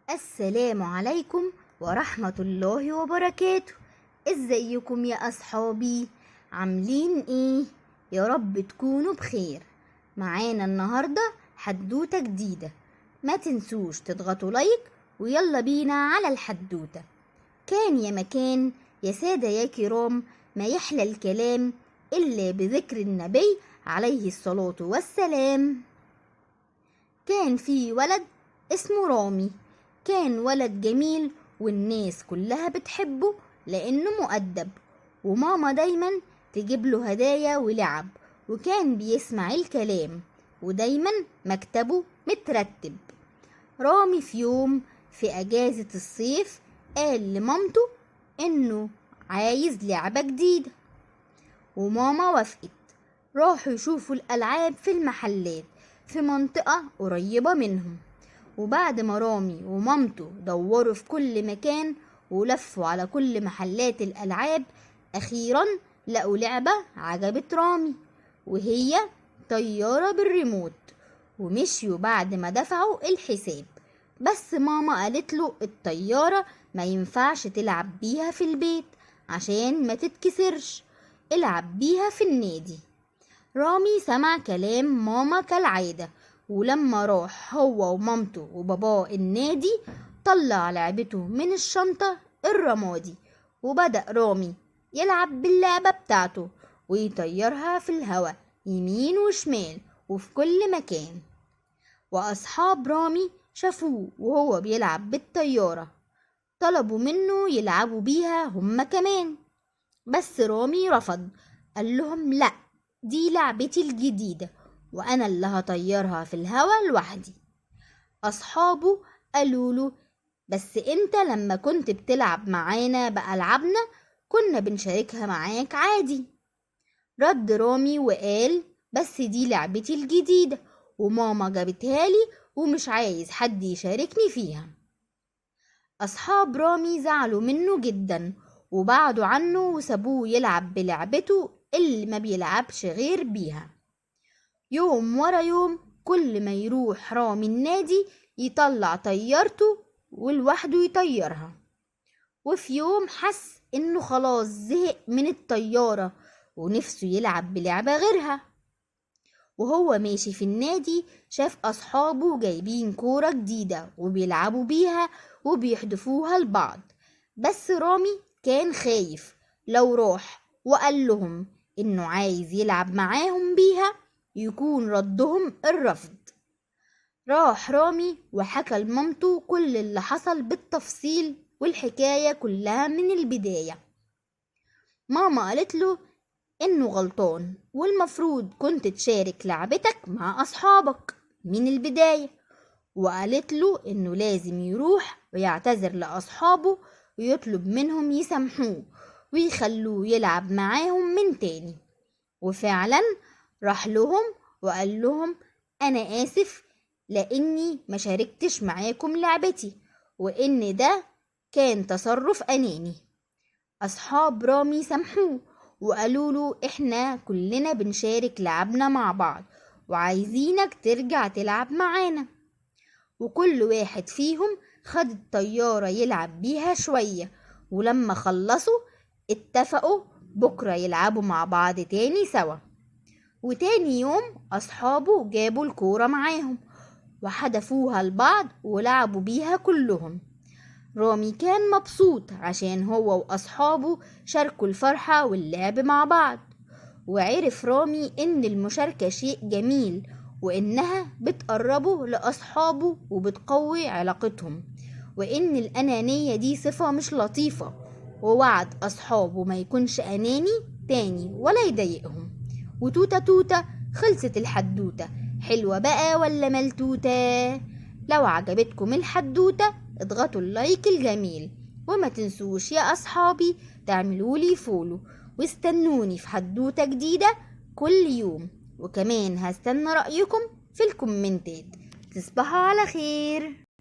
السلام عليكم ورحمة الله وبركاته. ازيكم يا أصحابي؟ عاملين ايه؟ يا رب تكونوا بخير. معانا النهاردة حدوتة جديدة. ما تنسوش تضغطوا لايك ويلا بينا على الحدوتة. كان يا مكان يا سادة يا كرام، ما يحلى الكلام إلا بذكر النبي عليه الصلاة والسلام. كان في ولد اسمه رامي. كان ولد جميل والناس كلها بتحبه لأنه مؤدب، وماما دايما تجيب له هدايا ولعب، وكان بيسمع الكلام ودايما مكتبه مترتب. رامي في يوم في أجازة الصيف قال لمامته إنه عايز لعبة جديدة، وماما وافقت. راحوا يشوفوا الألعاب في المحلات في منطقة قريبة منهم. وبعد ما رامي ومامته دوروا في كل مكان ولفوا على كل محلات الألعاب، أخيرا لقوا لعبة عجبت رامي، وهي طيارة بالريموت. ومشيوا بعد ما دفعوا الحساب، بس ماما قالت له الطيارة ما ينفعش تلعب بيها في البيت عشان ما تتكسرش، العب بيها في النادي. رامي سمع كلام ماما كالعادة، ولما راح هو ومامته وباباه النادي طلع لعبته من الشنطة الرمادي، وبدأ رامي يلعب باللعبة بتاعته ويطيرها في الهواء يمين وشمال وفي كل مكان. وأصحاب رامي شافوه وهو بيلعب بالطيارة، طلبوا منه يلعبوا بيها هما كمان، بس رامي رفض. قال لهم لأ، دي لعبتي الجديدة وأنا اللي هطيرها في الهوا لوحدي. أصحابه قالوا له بس أنت لما كنت بتلعب معانا بألعابنا كنا بنشاركها معاك عادي. رد رامي وقال بس دي لعبتي الجديدة وماما جابتها لي ومش عايز حد يشاركني فيها. أصحاب رامي زعلوا منه جدا وبعدوا عنه وسابوه يلعب بلعبته اللي ما بيلعبش غير بيها. يوم ورا يوم كل ما يروح رامي النادي يطلع طيارته ولوحده يطيرها. وفي يوم حس انه خلاص زهق من الطيارة ونفسه يلعب بلعبة غيرها. وهو ماشي في النادي شاف أصحابه جايبين كورة جديدة وبيلعبوا بيها وبيحدفوها لبعض، بس رامي كان خايف لو راح وقال لهم إنه عايز يلعب معاهم بيها يكون ردهم الرفض. راح رامي وحكى لمامته كل اللي حصل بالتفصيل والحكاية كلها من البداية. ماما قالت له إنه غلطان والمفروض كنت تشارك لعبتك مع أصحابك من البداية، وقالت له إنه لازم يروح ويعتذر لأصحابه ويطلب منهم يسامحوه ويخلوه يلعب معاهم من تاني. وفعلا راح لهم وقال لهم أنا آسف لأني ما شاركتش معاكم لعبتي وإن ده كان تصرف أناني. أصحاب رامي سامحوه وقالوا له إحنا كلنا بنشارك لعبنا مع بعض وعايزينك ترجع تلعب معانا. وكل واحد فيهم خد الطيارة يلعب بيها شوية، ولما خلصوا اتفقوا بكرة يلعبوا مع بعض تاني سوا. وتاني يوم أصحابه جابوا الكورة معاهم وحدفوها لبعض ولعبوا بيها كلهم. رامي كان مبسوط عشان هو وأصحابه شاركوا الفرحة واللعب مع بعض، وعرف رامي إن المشاركة شيء جميل وإنها بتقربه لأصحابه وبتقوي علاقتهم، وإن الأنانية دي صفة مش لطيفة، ووعد أصحابه ما يكونش أناني تاني ولا يضايقهم. وتوتة توتة خلصت الحدوتة، حلوة بقى ولا ملتوتة؟ لو عجبتكم الحدوتة اضغطوا اللايك الجميل، وما تنسوش يا أصحابي تعملولي فولو واستنوني في حدوتة جديدة كل يوم، وكمان هستنى رأيكم في الكومنتات. تصبحوا على خير.